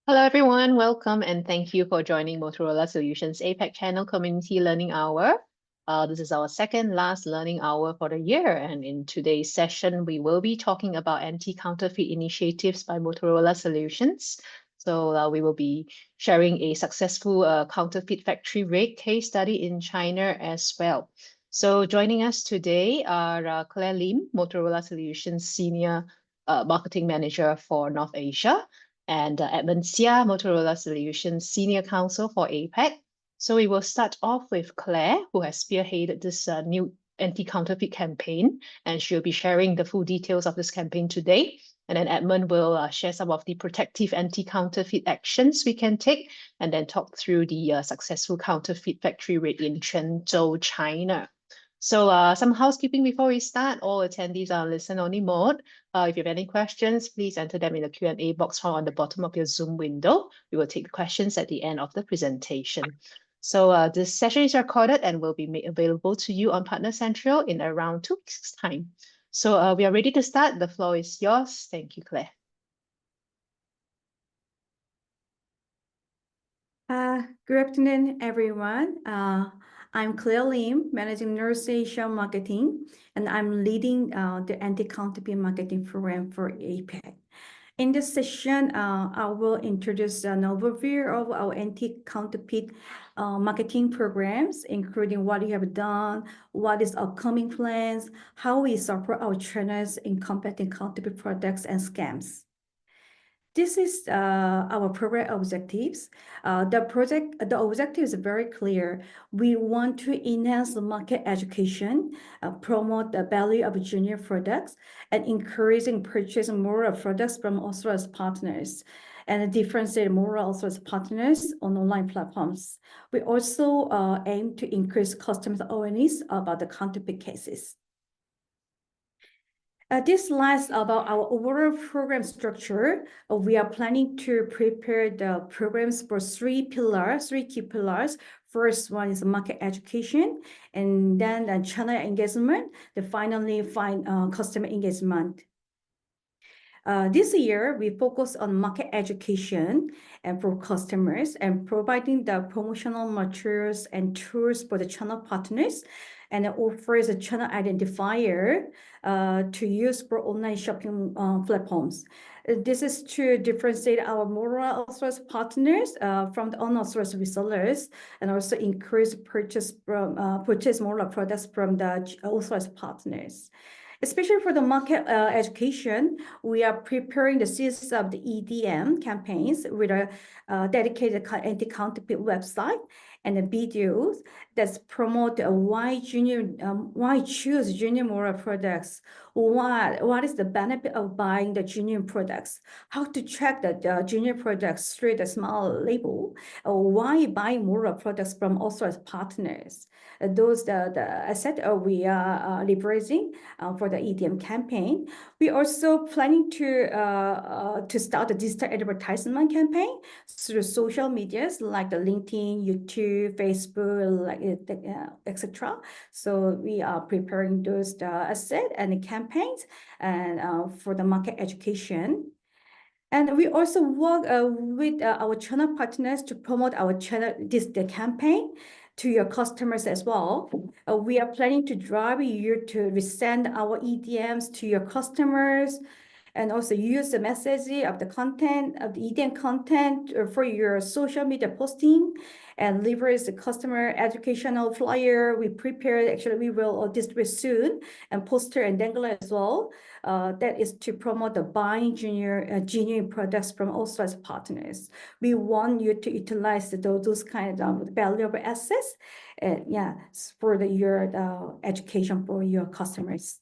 Hello, everyone. Welcome and thank you for joining Motorola Solutions APAC Channel Community Learning Hour. This is our second last learning hour for the year. And in today's session, we will be talking about anti-counterfeit initiatives by Motorola Solutions. So we will be sharing a successful counterfeit factory raid case study in China as well. So joining us today are Claire Lim, Motorola Solutions Senior Marketing Manager for North Asia, and Edmund Xia, Motorola Solutions Senior Counsel for APAC. So we will start off with Claire, who has spearheaded this new anti-counterfeit campaign, and she'll be sharing the full details of this campaign today. And then Edmund will share some of the protective anti-counterfeit actions we can take, and then talk through the successful counterfeit factory raid in Quanzhou, China. So some housekeeping before we start. All attendees are on listen-only mode. If you have any questions, please enter them in the Q&A box found on the bottom of your Zoom window. We will take questions at the end of the presentation. So this session is recorded and will be made available to you on Partner Central in around 2 weeks' time. So we are ready to start. The floor is yours. Thank you, Claire. Good afternoon, everyone. I'm Claire Lim, Managing North Asia Marketing, and I'm leading the anti-counterfeit marketing program for APAC. In this session, I will introduce an overview of our anti-counterfeit marketing programs, including what we have done, what is upcoming plans, how we support our channels in combating counterfeit products and scams. This is our program objectives. The objective is very clear. We want to enhance the market education, promote the value of junior products, and encouraging purchasing more of products from authorized partners, and differentiate more authorized partners on online platforms. We also aim to increase customers' awareness about the counterfeit cases. This slides about our overall program structure. We are planning to prepare the programs for three key pillars. First one is market education, and then the channel engagement, finally customer engagement. This year, we focus on market education and for customers and providing the promotional materials and tools for the channel partners, and it offers a channel identifier to use for online shopping platforms. This is to differentiate our more authorized partners from the unauthorized resellers, and also increase purchase more products from the authorized partners. Especially for the market education, we are preparing the series of the EDM campaigns with a dedicated anti-counterfeit website and the videos that promote why choose junior moral products, what is the benefit of buying the junior products, how to track the junior products through the small label, why buy moral products from authorized partners. Those the asset we are leveraging for the EDM campaign. We also planning to start a digital advertisement campaign through social medias like the LinkedIn, YouTube, Facebook, like etc. So we are preparing those assets and the campaigns and for the market education. And we also work with our channel partners to promote our channel the campaign to your customers as well. We are planning to drive you to resend our EDMs to your customers, and also use the messaging of the content of the EDM content for your social media posting, and leverage the customer educational flyer we prepared. Actually, we will distribute soon, and poster and dangler as well. That is to promote the buying genuine products from authorized partners. We want you to utilize those kind of valuable assets, for your education for your customers.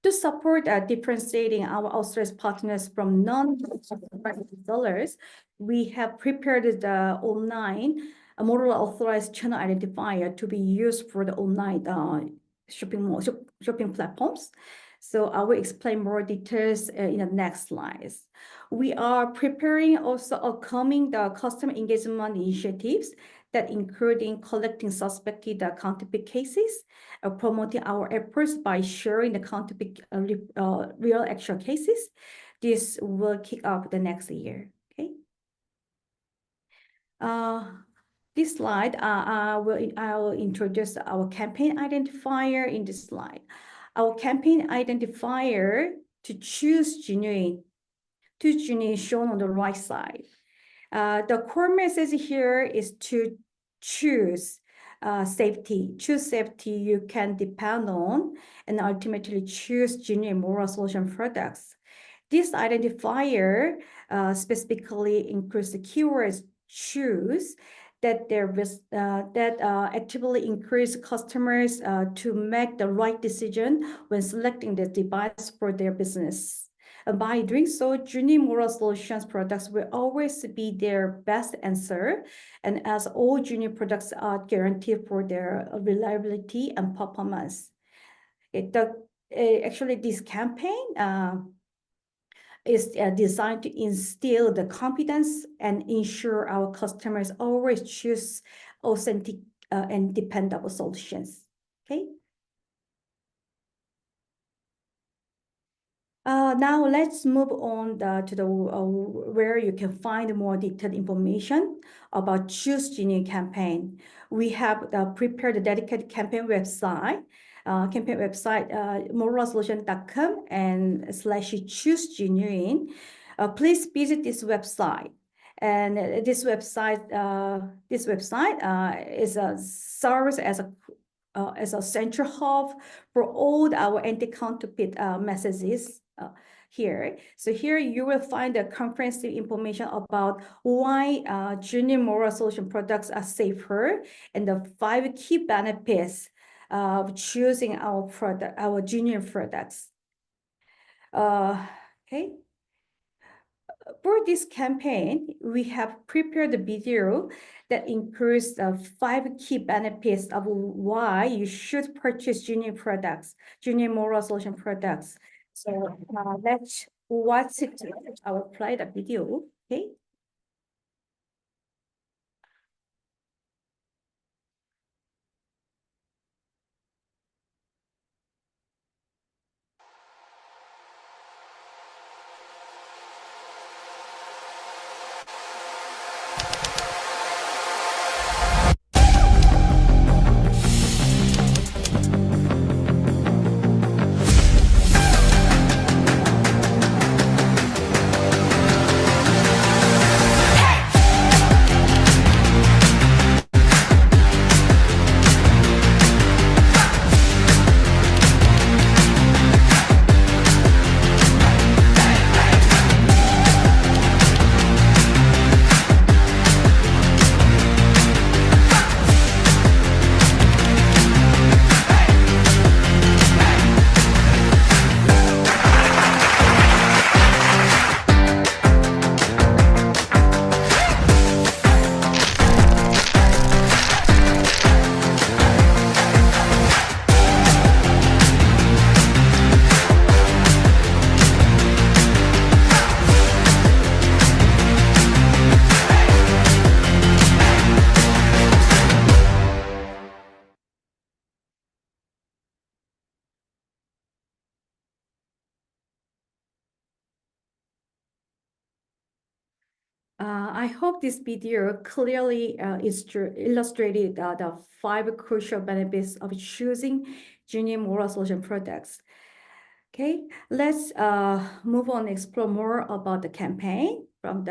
To support differentiating our authorized partners from non-sellers, we have prepared the online model authorized channel identifier to be used for the online shopping platforms. So I will explain more details in the next slides. We are preparing also upcoming the customer engagement initiatives that including collecting suspected counterfeit cases, promoting our efforts by sharing the counterfeit real actual cases. This will kick off the next year. Okay. This slide, I will introduce our campaign identifier in this slide. Our campaign identifier to choose genuine shown on the right side. The core message here is to choose safety. Choose safety you can depend on, and ultimately choose genuine moral solution products. This identifier specifically includes the keywords choose that actively encourage customers to make the right decision when selecting the device for their business. By doing so, genuine moral solutions products will always be their best answer, and as all genuine products are guaranteed for their reliability and performance. Actually, this campaign is designed to instill the confidence and ensure our customers always choose authentic and dependable solutions. Okay. Now let's move on to the where you can find more detailed information about Choose Genuine campaign. We have prepared a dedicated campaign website. Moralsolution.com and /choose genuine. Please visit this website. And this website serves as a central hub for all our anti-counterfeit messages here. So here you will find the comprehensive information about why genuine moral solution products are safer and the 5 key benefits of choosing our genuine products. Okay. For this campaign, we have prepared a video that includes the 5 key benefits of why you should purchase genuine products, genuine moral solution products. So let's watch it. I will play the video. Okay. I hope this video clearly illustrated the 5 crucial benefits of choosing genuine moral solution products. Okay, let's move on and explore more about the campaign from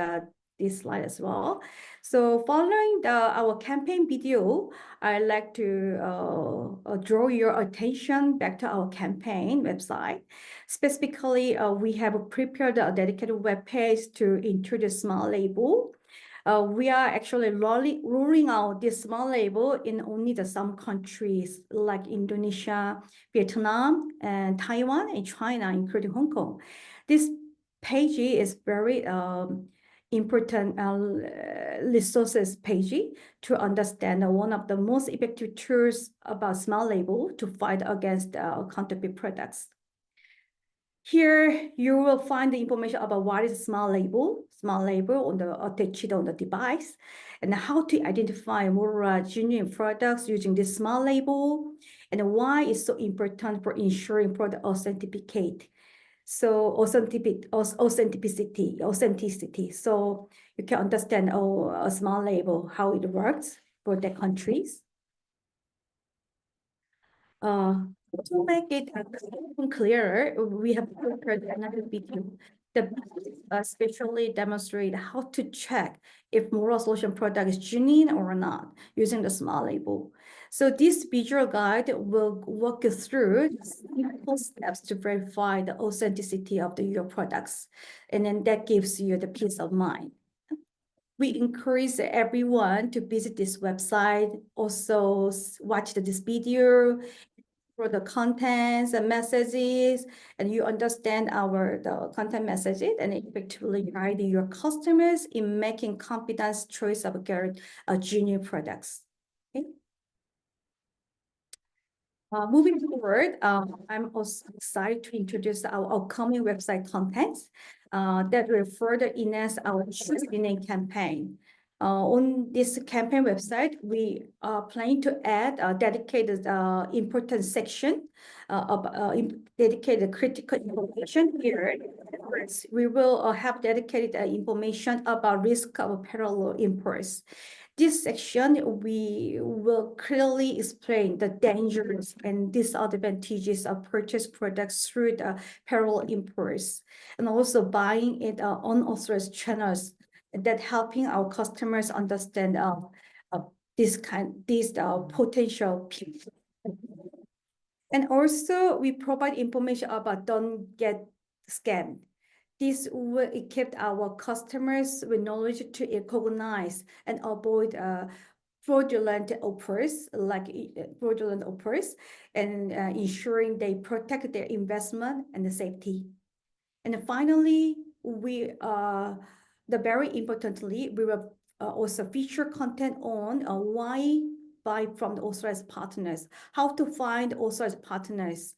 this slide as well. So following our campaign video, I'd like to draw your attention back to our campaign website. Specifically, we have prepared a dedicated web page to introduce smart label. We are actually rolling out this smart label in only some countries like Indonesia, Vietnam, and Taiwan, and China, including Hong Kong. This page is very important resources page to understand one of the most effective tools about smart label to fight against counterfeit products. Here, you will find the information about what is smart label attached on the device, and how to identify more genuine products using this smart label, and why it's so important for ensuring product authenticate. So authenticity. So you can understand a small label, how it works for the countries. To make it clearer, we have prepared another video that especially demonstrate how to check if moral solution product is genuine or not using the small label. So this visual guide will walk you through simple steps to verify the authenticity of your products. And then that gives you the peace of mind. We encourage everyone to visit this website, also watch this video for the contents and messages, and you understand the content messages and effectively guide your customers in making confident choice of junior products. Okay. Moving forward, I'm also excited to introduce our upcoming website contents that will further enhance our Choose Winning campaign. On this campaign website, we are planning to add a dedicated important section of dedicated critical information here. We will have dedicated information about risk of parallel imports. This section, we will clearly explain the dangers and disadvantages of purchased products through the parallel imports, and also buying it unauthorized channels, that helping our customers understand these potential people. And also, we provide information about don't get scammed. This will equip our customers with knowledge to recognize and avoid fraudulent offers, and ensuring they protect their investment and the safety. And finally, very importantly, we will also feature content on why buy from the authorized partners, how to find authorized partners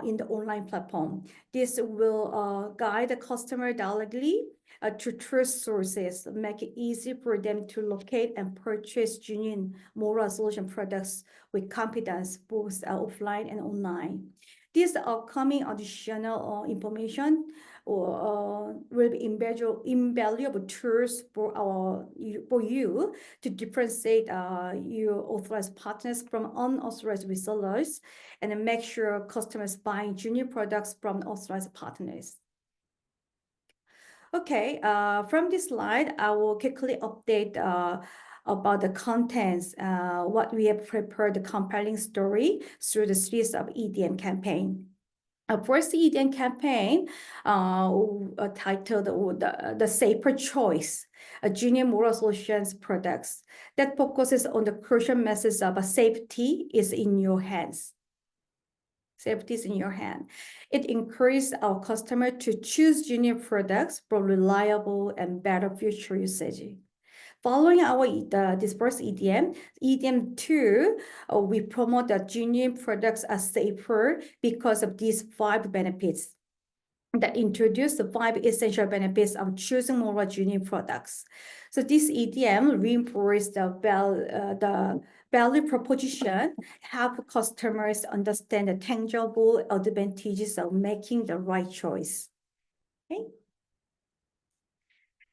in the online platform. This will guide the customer directly to trust sources, make it easy for them to locate and purchase genuine moral solution products with confidence, both offline and online. This upcoming additional information will be invaluable tools for you to differentiate your authorized partners from unauthorized resellers, and make sure customers buying junior products from authorized partners. Okay, from this slide, I will quickly update about the contents, what we have prepared, the compelling story through the series of EDM campaign. First EDM campaign titled the Safer Choice, a junior moral solutions products, that focuses on the crucial message of safety is in your hands. Safety is in your hand. It encourages our customer to choose junior products for reliable and better future usage. Following this first EDM 2, we promote that junior products are safer because of these 5 benefits that introduce the 5 essential benefits of choosing moral junior products. So this EDM reinforces the value proposition, help customers understand the tangible advantages of making the right choice. Okay.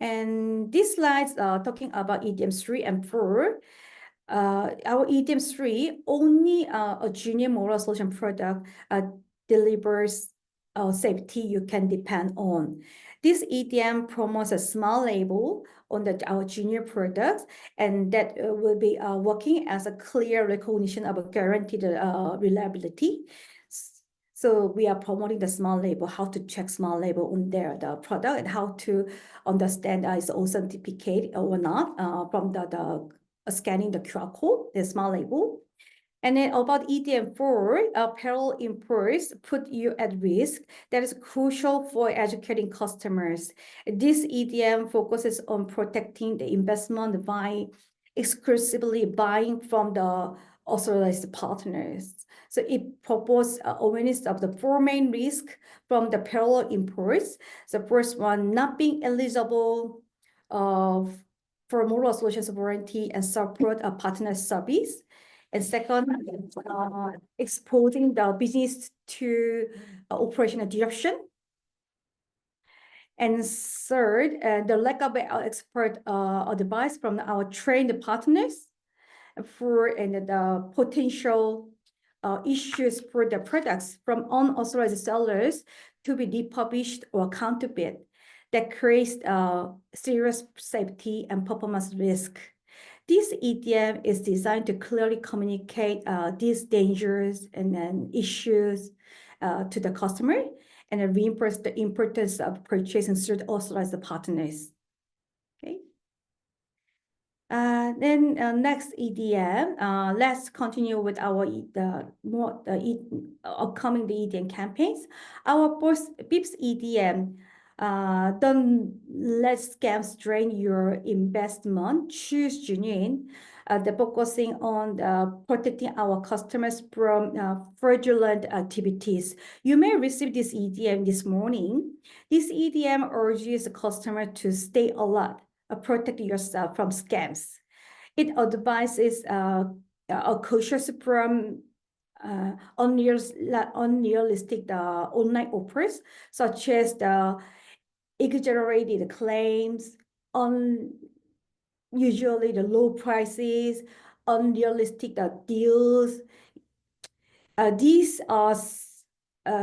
And these slides are talking about EDM 3 and 4. Our EDM 3, only a junior moral solution product delivers safety you can depend on. This EDM promotes a small label on our junior products, and that will be working as a clear recognition of a guaranteed reliability. So we are promoting the small label, how to check small label on the product, and how to understand it's authenticate or not from the scanning the QR code, the small label. And then about EDM 4, parallel imports put you at risk. That is crucial for educating customers. This EDM focuses on protecting the investment by exclusively buying from the authorized partners. So it proposes awareness of the 4 main risks from the parallel imports. The first one, not being eligible for moral solutions warranty and support a partner service. And second, exposing the business to operational disruption. And third, the lack of expert advice from our trained partners for the potential issues for the products from unauthorized sellers to be republished or counterfeit that creates serious safety and performance risk. This EDM is designed to clearly communicate these dangers and then issues to the customer and reinforce the importance of purchasing through authorized partners. Okay. Then next EDM, let's continue with our upcoming EDM campaigns. Our fifth EDM, don't let scams drain your investment. Choose genuine. The focusing on protecting our customers from fraudulent activities. You may receive this EDM this morning. This EDM urges the customer to stay alert. Protect yourself from scams. It advises cautious from unrealistic online offers, such as the exaggerated claims, usually the low prices, unrealistic deals. These are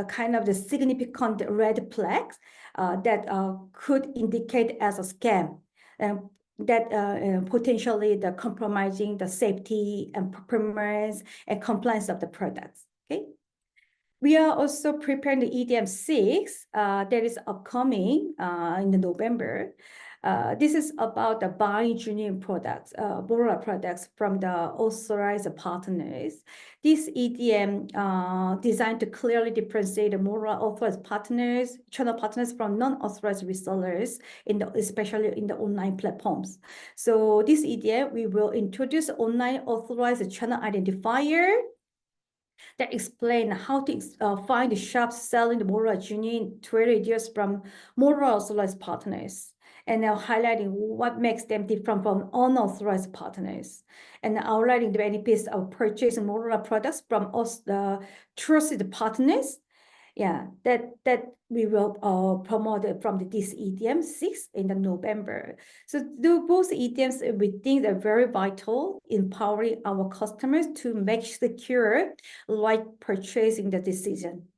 kind of the significant red flags that could indicate as a scam. That potentially the compromising the safety and performance and compliance of the products. Okay. We are also preparing the EDM 6 that is upcoming in November. This is about the buying genuine products, moral products from the authorized partners. This EDM designed to clearly differentiate the moral authorized partners, channel partners from non-authorized resellers, especially in the online platforms. So this EDM, we will introduce online authorized channel identifier that explain how to find the shops selling the moral genuine trade ideas from moral authorized partners, and now highlighting what makes them different from unauthorized partners, and outlining the benefits of purchasing moral products from us, the trusted partners. Yeah, that we will promote it from this EDM 6 in November. So both EDMs we think are very vital, empowering our customers to make secure right purchasing decision.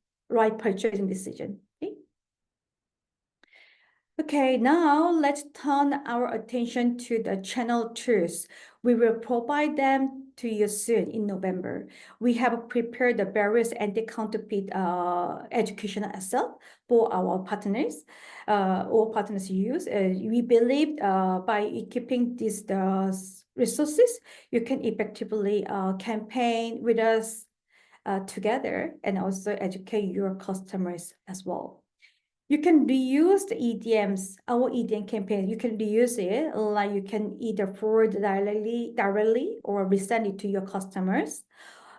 Okay, now let's turn our attention to the channel tools. We will provide them to you soon in November. We have prepared the various anti-counterfeit educational assets for our partners, all partners use. We believe by equipping these resources, you can effectively campaign with us together and also educate your customers as well. You can reuse the EDMs, our EDM campaign. You can reuse it, like you can either forward directly or resend it to your customers.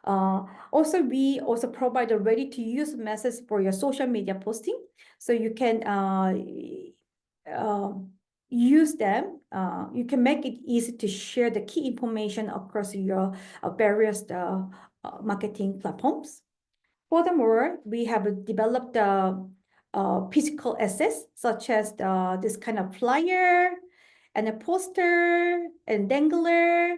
Also, we also provide a ready-to-use message for your social media posting, so you can use them. You can make it easy to share the key information across your various marketing platforms. Furthermore, we have developed physical assets such as this kind of flyer and a poster and dangler.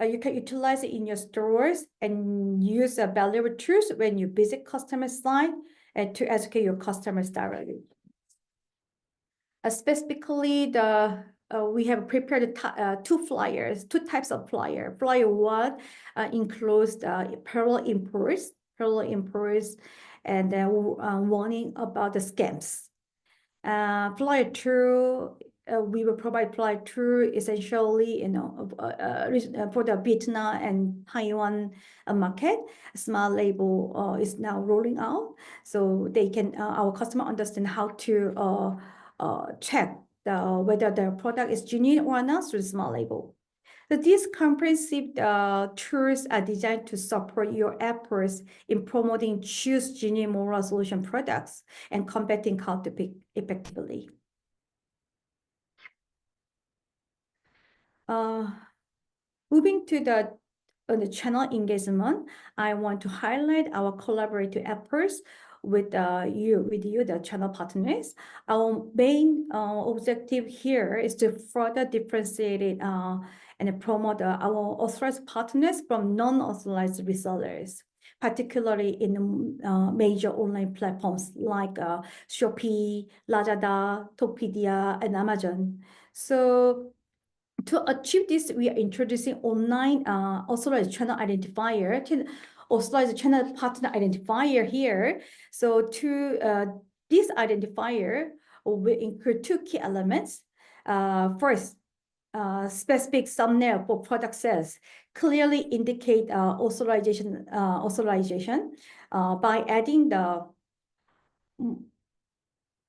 You can utilize it in your stores and use valuable tools when you visit customer site and to educate your customers directly. Specifically, we have prepared two types of flyer. Flyer 1 includes parallel imports, and warning about the scams. Flyer 2, we will provide Flyer 2 essentially, for the Vietnam and Taiwan market. Smart label is now rolling out, so they can our customer understand how to check whether the product is genuine or not through the smart label. So these comprehensive tools are designed to support your efforts in promoting choose genuine moral solution products and combating counterfeit effectively. Moving to the channel engagement, I want to highlight our collaborative efforts with you, the channel partners. Our main objective here is to further differentiate it and promote our authorized partners from non-authorized resellers, particularly in major online platforms like Shopee, Lazada, Tokopedia, and Amazon. So to achieve this, we are introducing online authorized channel identifier, authorized channel partner identifier here. So to this identifier will include two key elements. First, specific thumbnail for product sales clearly indicate authorization by adding the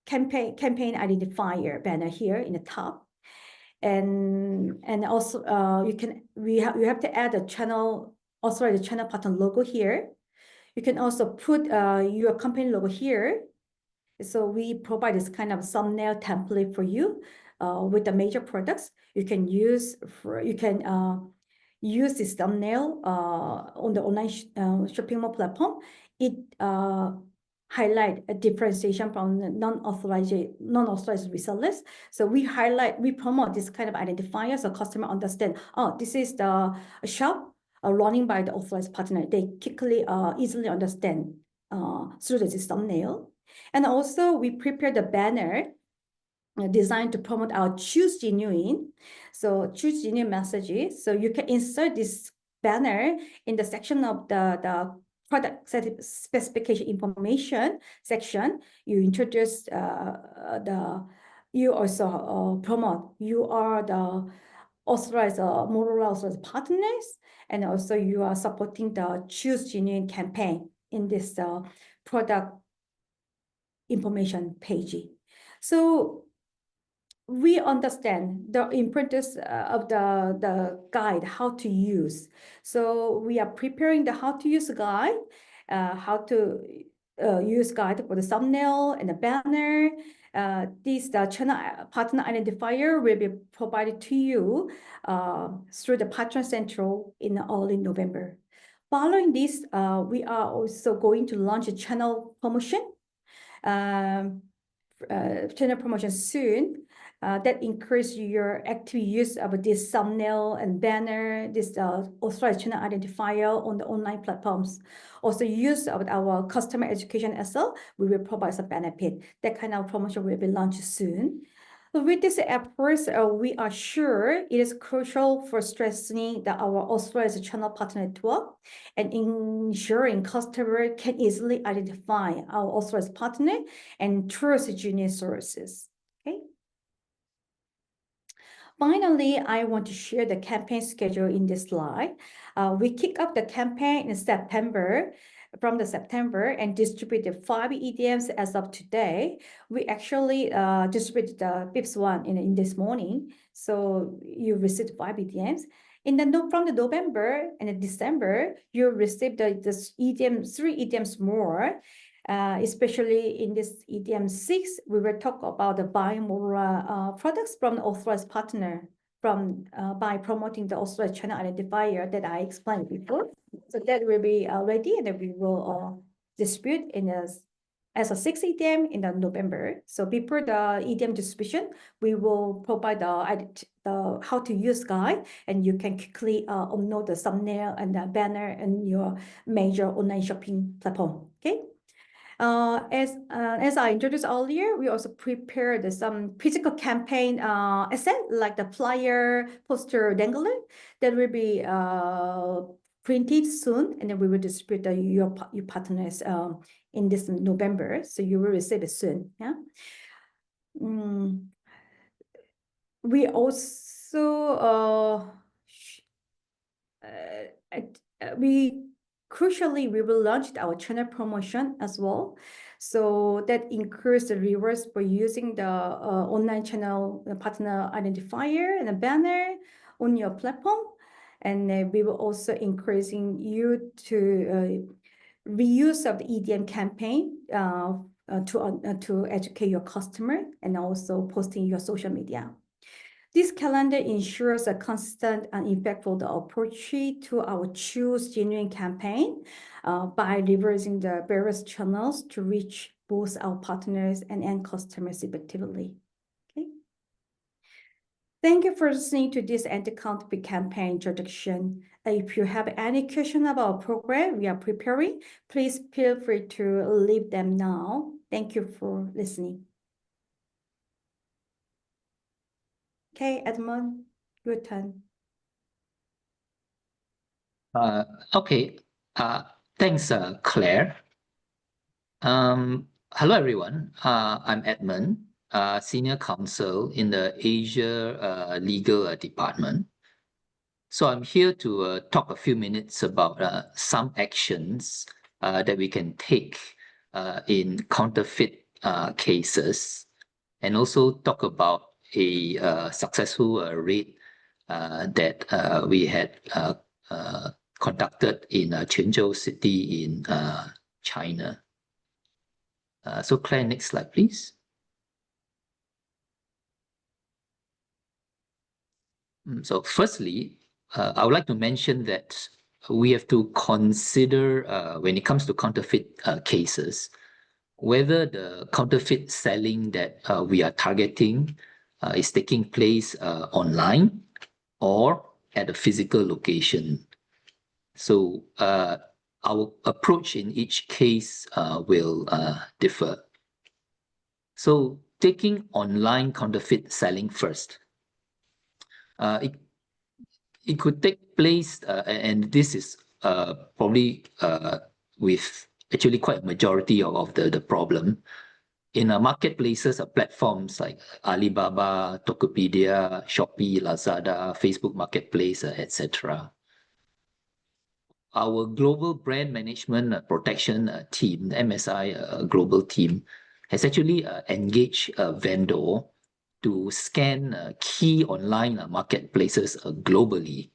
campaign identifier banner here in the top. And also you have to add a channel, authorized channel partner logo here. You can also put your company logo here. So we provide this kind of thumbnail template for you with the major products. You can use this thumbnail on the online shopping mall platform. It highlight a differentiation from non-authorized resellers. So we promote this kind of identifier so customer understand, oh, this is the shop running by the authorized partner. They quickly, easily understand through this thumbnail. And also we prepare the banner designed to promote our Choose Genuine. So Choose Genuine messages. So you can insert this banner in the section of the product specification information section. You introduce you also promote you are the authorized Motorola authorized partners, and also you are supporting the Choose Genuine campaign in this product information page. So we understand the importance of the guide, how to use. So we are preparing the how to use guide, how to use guide for the thumbnail and the banner. The channel partner identifier will be provided to you through the Partner Central in early November. Following this, we are also going to launch a channel promotion soon. That increase your active use of this thumbnail and banner, this authorized channel identifier on the online platforms. Also use of our customer education as well, we will provide some benefit. That kind of promotion will be launched soon. With this efforts, we are sure it is crucial for strengthening our authorized channel partner network and ensuring customer can easily identify our authorized partner and trust genuine sources. Okay. Finally, I want to share the campaign schedule in this slide. We kick off the campaign in September, and distributed 5 EDMs as of today. We actually distributed the 5th one in this morning. So you received 5 EDMs. From the November and December, you received this EDM, 3 EDMs more. Especially in this EDM 6, we will talk about the buying more products from the authorized partner by promoting the authorized channel identifier that I explained before. So that will be ready, and then we will distribute as a 6 EDM in the November. So before the EDM distribution, we will provide the how to use guide, and you can quickly upload the thumbnail and the banner in your major online shopping platform. Okay. As I introduced earlier, we also prepared some physical campaign asset like the flyer, poster, dangler that will be printed soon, and then we will distribute your partners in this November, so you will receive it soon. Yeah. We also crucially, we will launch our channel promotion as well. So that increases the rewards for using the online channel partner identifier and a banner on your platform. And we will also encouraging you to reuse of the EDM campaign to educate your customer, and also posting your social media. This calendar ensures a consistent and impactful approach to our Choose Genuine campaign by leveraging the various channels to reach both our partners and end customers effectively. Okay. Thank you for listening to this anti-counterfeit campaign introduction. If you have any question about our program we are preparing, please feel free to leave them now. Thank you for listening. Okay, Edmund, your turn. Okay. Thanks, Claire. Hello, everyone. I'm Edmund, Senior Counsel in the Asia Legal Department. So I'm here to talk a few minutes about some actions that we can take in counterfeit cases, and also talk about a successful raid that we had conducted in Quanzhou city in China. So Claire, next slide, please. So firstly, I would like to mention that we have to consider when it comes to counterfeit cases, whether the counterfeit selling that we are targeting is taking place online or at a physical location. So our approach in each case will differ. So taking online counterfeit selling first, it could take place, and this is probably with actually quite a majority of the problem, in marketplaces or platforms like Alibaba, Tokopedia, Shopee, Lazada, Facebook Marketplace, etc. Our global brand management protection team, the MSI global team, has actually engaged a vendor to scan key online marketplaces globally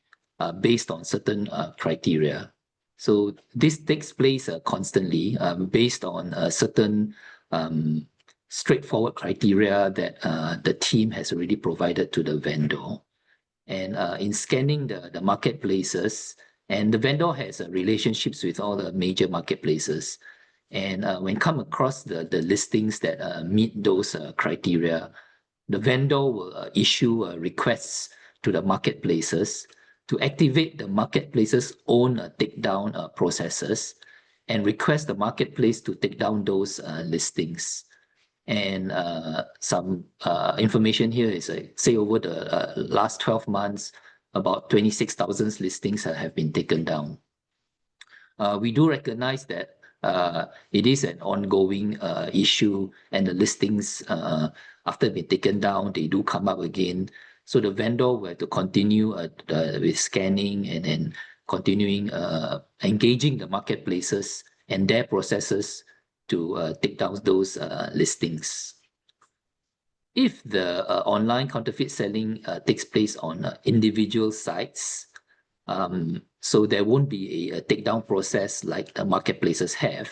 based on certain criteria. So this takes place constantly based on certain straightforward criteria that the team has already provided to the vendor. And in scanning the marketplaces, and the vendor has relationships with all the major marketplaces. And when come across the listings that meet those criteria, the vendor will issue requests to the marketplaces to activate the marketplace's own takedown processes and request the marketplace to take down those listings. And some information here is, say, over the last 12 months, about 26,000 listings have been taken down. We do recognize that it is an ongoing issue, and the listings, after being taken down, they do come up again. So the vendor will have to continue with scanning and then continuing engaging the marketplaces and their processes to take down those listings. If the online counterfeit selling takes place on individual sites, so there won't be a takedown process like the marketplaces have,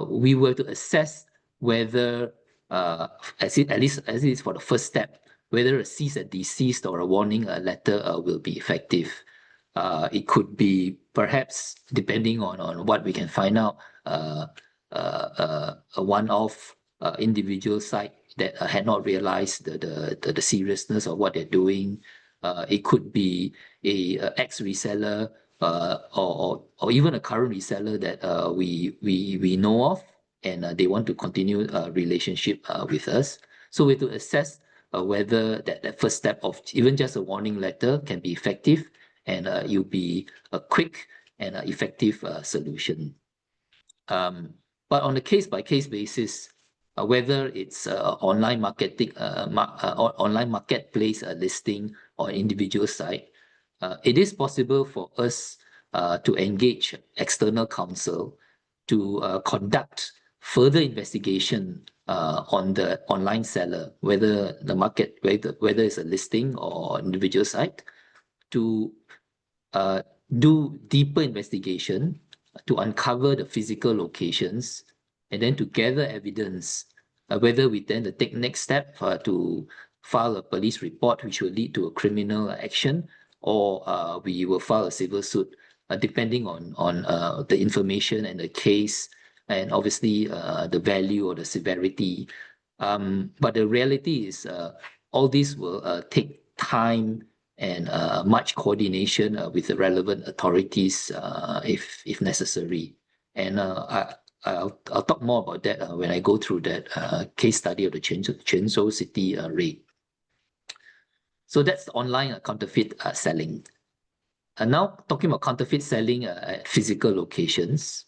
we were to assess whether, at least as it is for the first step, whether a cease and desist or a warning letter will be effective. It could be perhaps, depending on what we can find out, a one-off individual site that had not realized the seriousness of what they're doing. It could be a ex-reseller or even a current reseller that we know of, and they want to continue a relationship with us. So we have to assess whether that first step of even just a warning letter can be effective, and it'll be a quick and effective solution. But on a case-by-case basis, whether it's online marketing, online marketplace listing or individual site, it is possible for us to engage external counsel to conduct further investigation on the online seller, whether it's a listing or individual site, to do deeper investigation to uncover the physical locations, and then to gather evidence, whether we then take next step to file a police report, which will lead to a criminal action, or we will file a civil suit, depending on the information and the case, and obviously the value or the severity. But the reality is all this will take time and much coordination with the relevant authorities if necessary. And I'll talk more about that when I go through that case study of the Quanzhou City raid. So that's online counterfeit selling. Now talking about counterfeit selling at physical locations,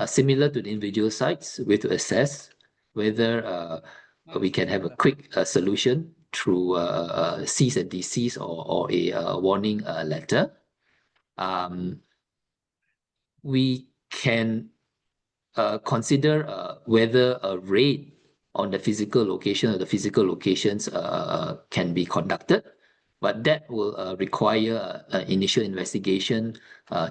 similar to the individual sites, we have to assess whether we can have a quick solution through cease and desist or a warning letter. We can consider whether a raid on the physical location or the physical locations can be conducted, but that will require initial investigation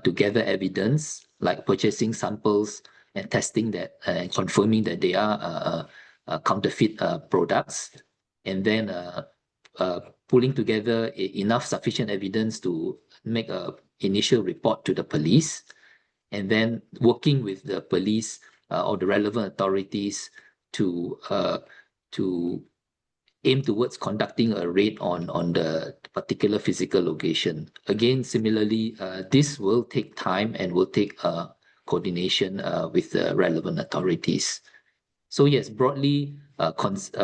to gather evidence, like purchasing samples and testing that and confirming that they are counterfeit products, and then pulling together enough sufficient evidence to make an initial report to the police, and then working with the police or the relevant authorities to aim towards conducting a raid on the particular physical location. Again, similarly, this will take time and will take coordination with the relevant authorities. So yes, broadly,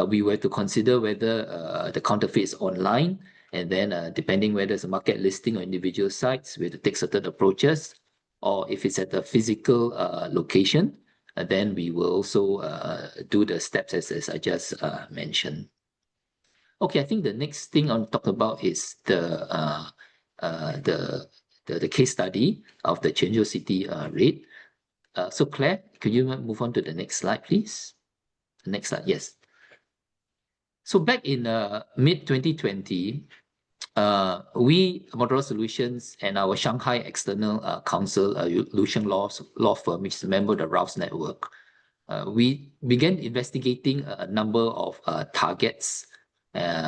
we were to consider whether the counterfeit is online, and then depending whether it's a market listing or individual sites, we have to take certain approaches. Or if it's at a physical location, then we will also do the steps as I just mentioned. Okay, I think the next thing I'll talk about is the case study of the Quanzhou City raid. So Claire, could you move on to the next slide, please? The next slide, yes. So back in mid-2020, we, Motorola Solutions, and our Shanghai external counsel, Lucian Law Firm, which is a member of the Rouse Network, we began investigating a number of targets,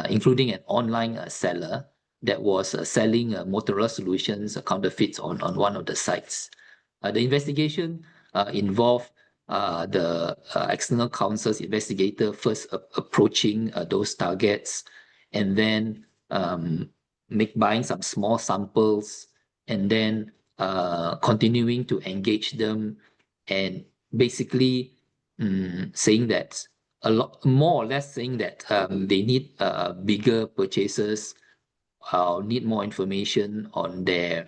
including an online seller that was selling Motorola Solutions counterfeits on one of the sites. The investigation involved the external counsel's investigator first approaching those targets, and then buying some small samples, and then continuing to engage them, and basically saying that more or less saying that they need bigger purchases, need more information on their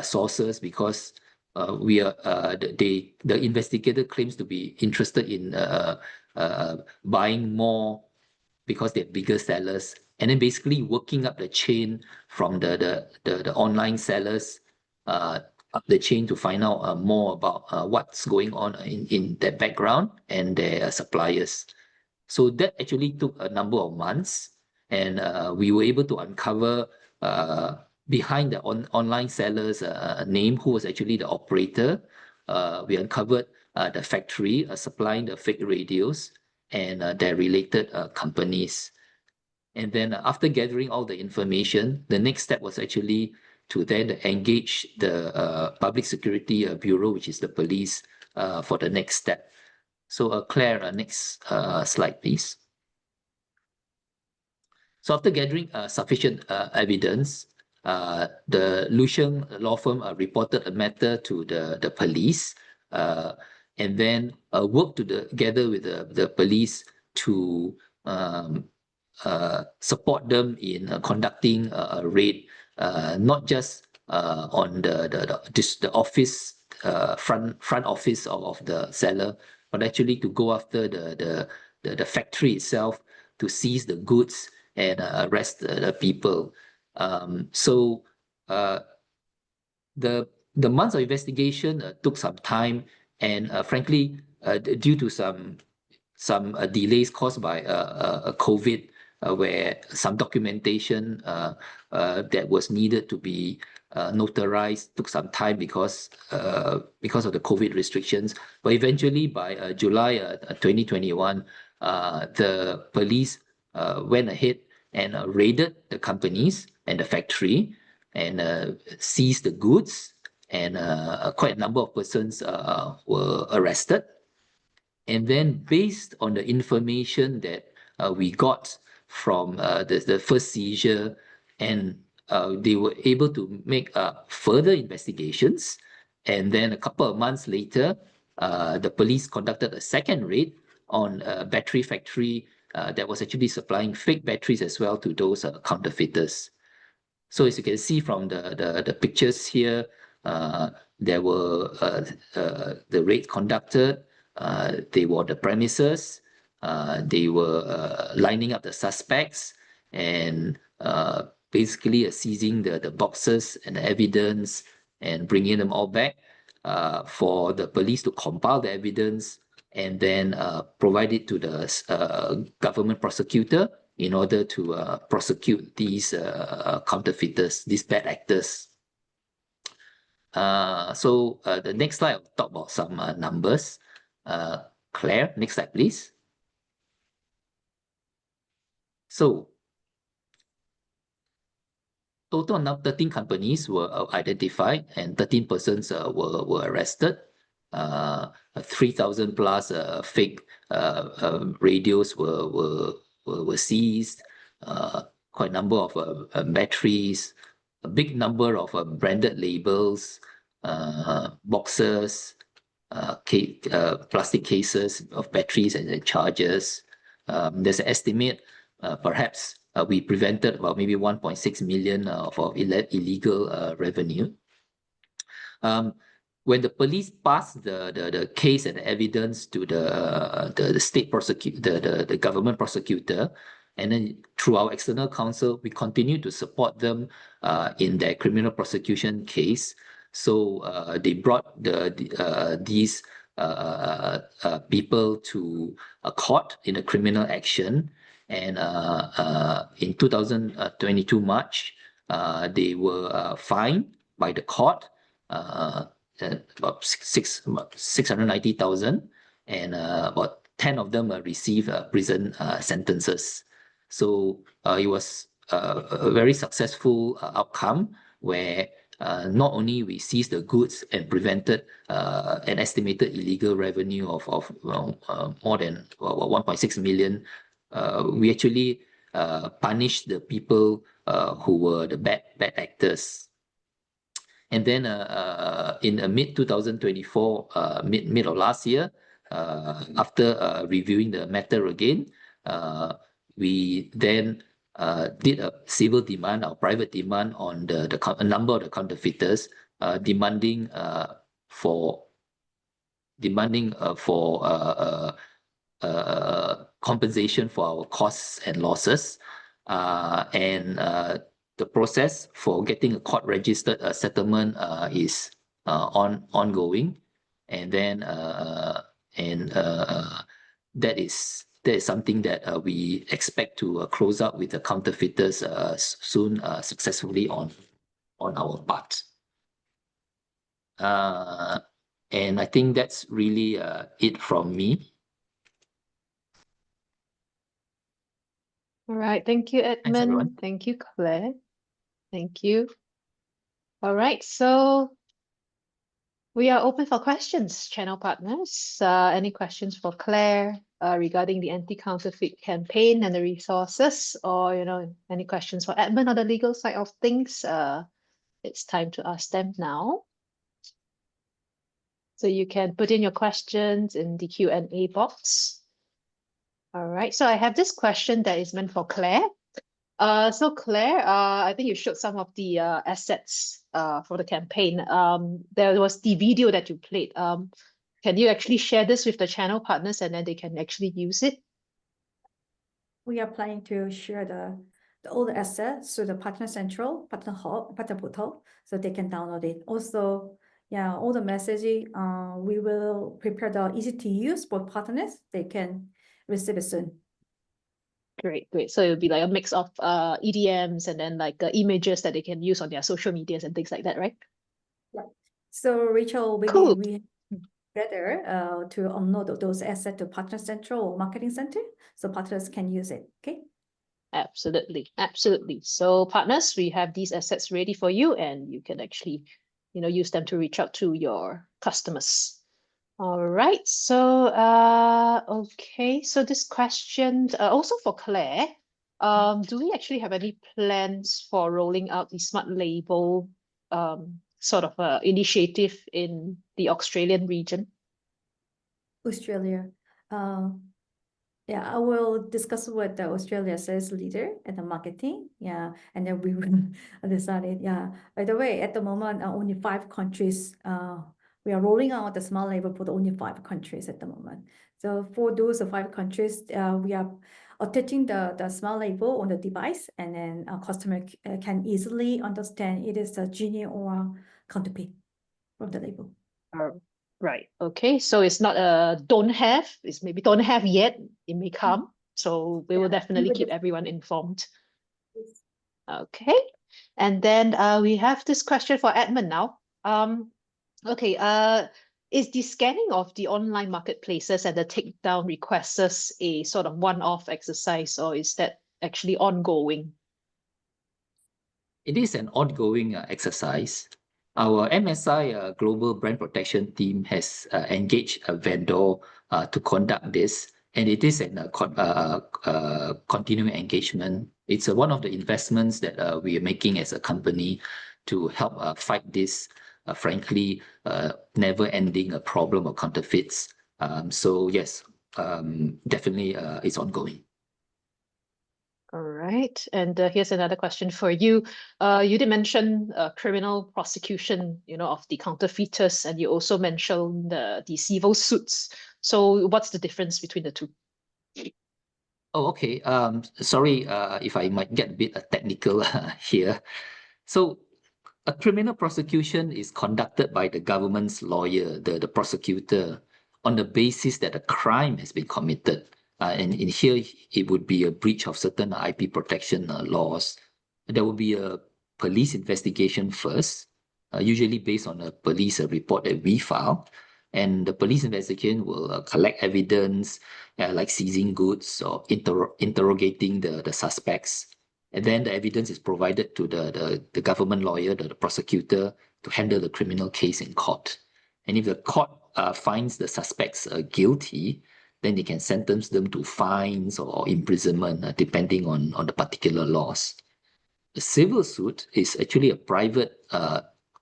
sources, because the investigator claims to be interested in buying more because they're bigger sellers, and then basically working up the chain from the online sellers up the chain to find out more about what's going on in their background and their suppliers. So that actually took a number of months, and we were able to uncover behind the online seller's name, who was actually the operator. We uncovered the factory supplying the fake radios and their related companies. And then after gathering all the information, the next step was actually to then engage the Public Security Bureau, which is the police, for the next step. So Claire, next slide, please. So after gathering sufficient evidence, the Lucian law firm reported a matter to the police, and then worked together with the police to support them in conducting a raid, not just on the office front office of the seller, but actually to go after the factory itself, to seize the goods and arrest the people. So the months of investigation took some time, and frankly, due to some delays caused by COVID, where some documentation that was needed to be notarized took some time because of the COVID restrictions. But eventually, by July 2021, the police went ahead and raided the companies and the factory and seized the goods, and quite a number of persons were arrested. And then based on the information that we got from the first seizure, and they were able to make further investigations. And then a couple of months later, the police conducted a second raid on a battery factory that was actually supplying fake batteries as well to those counterfeiters. So as you can see from the pictures here, there were the raid conducted. They were the premises. They were lining up the suspects and basically seizing the boxes and the evidence and bringing them all back for the police to compile the evidence and then provide it to the government prosecutor in order to prosecute these counterfeiters, these bad actors. So the next slide, I'll talk about some numbers. Claire, next slide, please. So total now 13 companies were identified and 13 persons were arrested. 3,000 plus fake radios were seized. Quite a number of batteries, a big number of branded labels, boxes, plastic cases of batteries and chargers. There's an estimate, perhaps we prevented about maybe 1.6 million of illegal revenue. When the police passed the case and the evidence to the state prosecutor, the government prosecutor, and then through our external counsel, we continue to support them in their criminal prosecution case. So they brought these people to a court in a criminal action. And in 2022 March, they were fined by the court about 690,000, and about 10 of them received prison sentences. So it was a very successful outcome where not only we seized the goods and prevented an estimated illegal revenue of more than 1.6 million, we actually punished the people who were the bad actors. And then in mid-2024, mid of last year, after reviewing the matter again, we then did a civil demand or private demand on a number of the counterfeiters, demanding for compensation for our costs and losses. And the process for getting a court-registered settlement is ongoing, and then that is something that we expect to close out with the counterfeiters soon, successfully on our part. And I think that's really it from me. All right. Thank you, Thanks, everyone. Edmund. Thank you, Claire. Thank you. All right. So we are open for questions, channel partners. Any questions for Claire regarding the anti-counterfeit campaign and the resources, or any questions for Edmund on the legal side of things? It's time to ask them now. So you can put in your questions in the Q&A box. All right. So I have this question that is meant for Claire. So Claire, I think you showed some of the assets for the campaign. There was the video that you played. Can you actually share this with the channel partners and then they can actually use it? We are planning to share all the assets to the Partner Central, Partner Hub, Partner Portal, so they can download it. Also, yeah, all the messaging, we will prepare the easy to use for partners. They can receive it soon. Great, great. So it'll be like a mix of EDMs and then like images that they can use on their social medias and things like that, right? Yeah. So Rachel, Cool. we better to upload those assets to Partner Central or Marketing Center, so partners can use it. Okay. Absolutely, absolutely. So partners, we have these assets ready for you, and you can actually, use them to reach out to your customers. All right. So, okay. So this question, also for Claire, do we actually have any plans for rolling out the smart label, sort of initiative in the Australian region? Australia. Yeah, I will discuss with the Australia sales leader and the marketing. Yeah, and then we will decide it. Yeah. By the way, at the moment, only 5 countries. We are rolling out the smart label for the only 5 countries at the moment. So for those 5 countries, we are attaching the smart label on the device, and then our customer can easily understand it is a genuine or counterfeit from the label. Right. Okay. So it's not a don't have, it's maybe don't have yet, it may come. So we will definitely keep everyone informed. Okay. And then we have this question for Edmund now. Okay, is the scanning of the online marketplaces and the takedown requests a sort of one-off exercise, or is that actually ongoing? It is an ongoing exercise. Our MSI Global Brand Protection team has engaged a vendor to conduct this, and it is a continuing engagement. It's one of the investments that we are making as a company to help fight this, frankly, never-ending problem of counterfeits. So yes, definitely it's ongoing. All right. And here's another question for you. You did mention criminal prosecution, of the counterfeiters, and you also mentioned the civil suits. So what's the difference between the two? Oh, okay. Sorry if I might get a bit technical here. So a criminal prosecution is conducted by the government's lawyer, the prosecutor, on the basis that a crime has been committed. And in here, it would be a breach of certain IP protection laws. There will be a police investigation first, usually based on a police report that we file. And the police investigation will collect evidence, like seizing goods or interrogating the suspects. And then the evidence is provided to the government lawyer, the prosecutor, to handle the criminal case in court. And if the court finds the suspects guilty, then they can sentence them to fines or imprisonment, depending on the particular laws. A civil suit is actually a private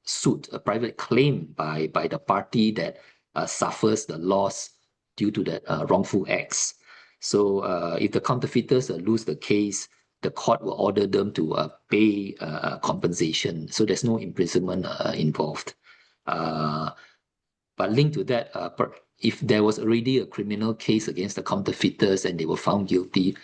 suit, a private claim by the party that suffers the loss due to that wrongful acts. So if the counterfeiters lose the case, the court will order them to pay compensation. So there's no imprisonment involved. But linked to that, if there was already a criminal case against the counterfeiters and they were found guilty,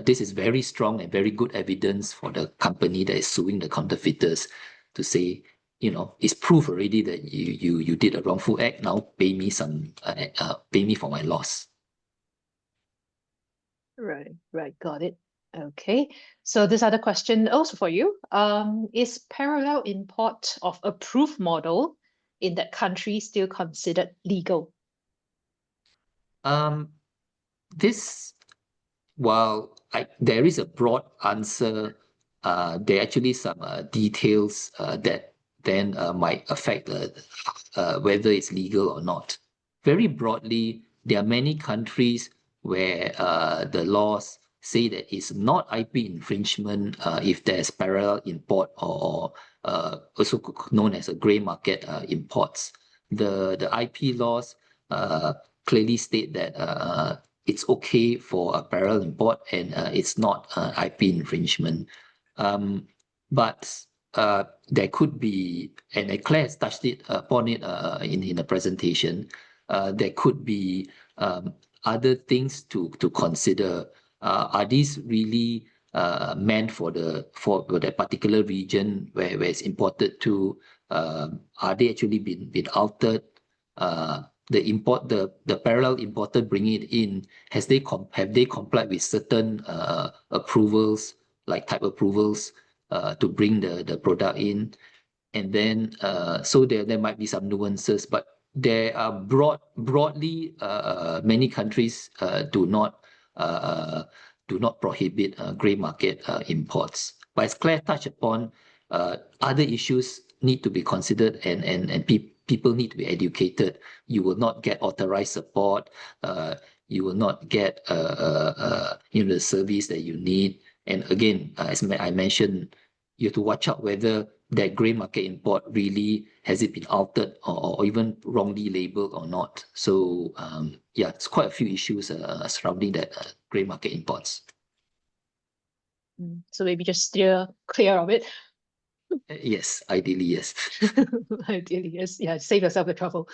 this is very strong and very good evidence for the company that is suing the counterfeiters to say, it's proof already that you did a wrongful act. Now pay me pay me for my loss. Right, got it. Okay, so this other question also for you. Is parallel import of approved model in that country still considered legal? While there is a broad answer, there are actually some details that then might affect whether it's legal or not. Very broadly, there are many countries where the laws say that it's not IP infringement if there's parallel import or also known as a grey market imports. The IP laws clearly state that it's okay for a parallel import and it's not IP infringement. But there could be, and Claire has touched upon it in the presentation, there could be other things to consider. Are these really meant for that particular region where it's imported to? Are they actually been altered? The parallel importer bringing it in, have they complied with certain approvals, like type approvals, to bring the product in? And then so there might be some nuances, but there are broadly many countries do not do not prohibit grey market imports. But as Claire touched upon, other issues need to be considered, and people need to be educated. You will not get authorized support. You will not get the service that you need. And again, as I mentioned, you have to watch out whether that grey market import really has it been altered or even wrongly labeled or not. So yeah, it's quite a few issues surrounding that grey market imports. So maybe just steer clear of it. Yes, ideally, yes. Ideally, yes. Yeah, save yourself the trouble.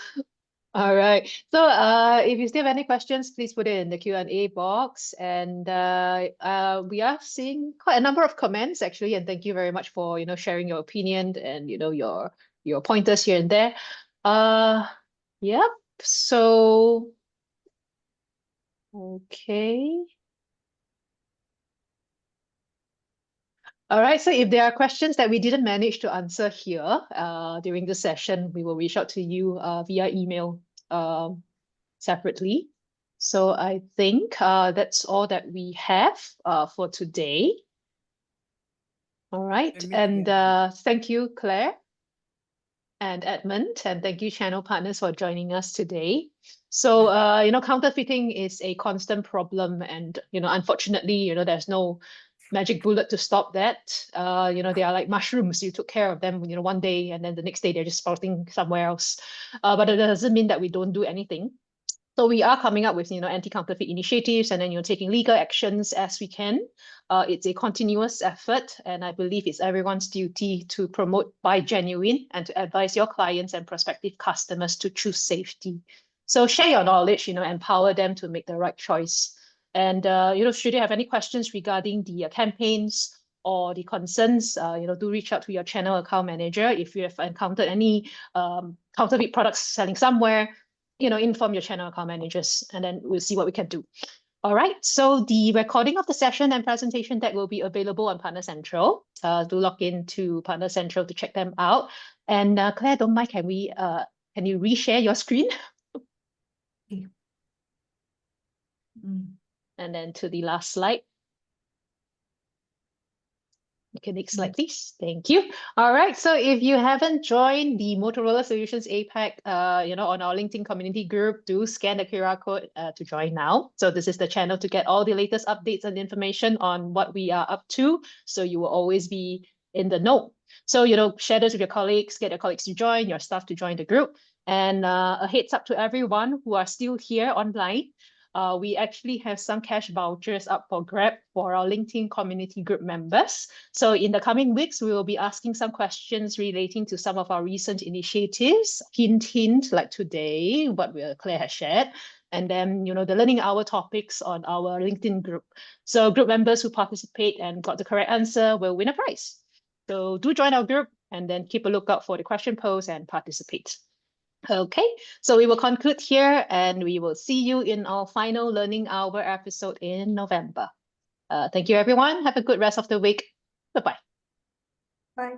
All right. So if you still have any questions, please put it in the Q&A box. And we are seeing quite a number of comments actually. And thank you very much for, sharing your opinion and, your pointers here and there. Yep. So, okay. All right, so if there are questions that we didn't manage to answer here during the session, we will reach out to you via email separately. So I think that's all that we have for today. All right, and thank you, Claire and Edmund, and thank you, channel partners, for joining us today. So, counterfeiting is a constant problem, and, unfortunately, there's no magic bullet to stop that. They are like mushrooms. You took care of them, one day, and then the next day they're just sprouting somewhere else. But it doesn't mean that we don't do anything. So we are coming up with, anti-counterfeit initiatives, and then, taking legal actions as we can. It's a continuous effort, and I believe it's everyone's duty to promote Buy Genuine and to advise your clients and prospective customers to choose safety. So share your knowledge, empower them to make the right choice. And, should you have any questions regarding the campaigns or the concerns, do reach out to your channel account manager. If you have encountered any counterfeit products selling somewhere, inform your channel account managers, and then we'll see what we can do. All right, so the recording of the session and presentation deck will be available on Partner Central. Do log into Partner Central to check them out. And Claire, don't mind, can you reshare your screen? Okay. And then to the last slide. Okay, next slide, please. Thank you. All right, so if you haven't joined the Motorola Solutions APAC, on our LinkedIn community group, do scan the QR code to join now. So this is the channel to get all the latest updates and information on what we are up to, so you will always be in the know. So, share this with your colleagues, get your colleagues to join, your staff to join the group. And a heads up to everyone who are still here online. We actually have some cash vouchers up for grab for our LinkedIn community group members. So in the coming weeks, we will be asking some questions relating to some of our recent initiatives. Hint, like today, what Claire has shared. And then, the learning hour topics on our LinkedIn group. So group members who participate and got the correct answer will win a prize. So do join our group and then keep a lookout for the question post and participate. Okay, so we will conclude here, and we will see you in our final Learning Hour episode in November. Thank you, everyone. Have a good rest of the week. Bye-bye. Bye.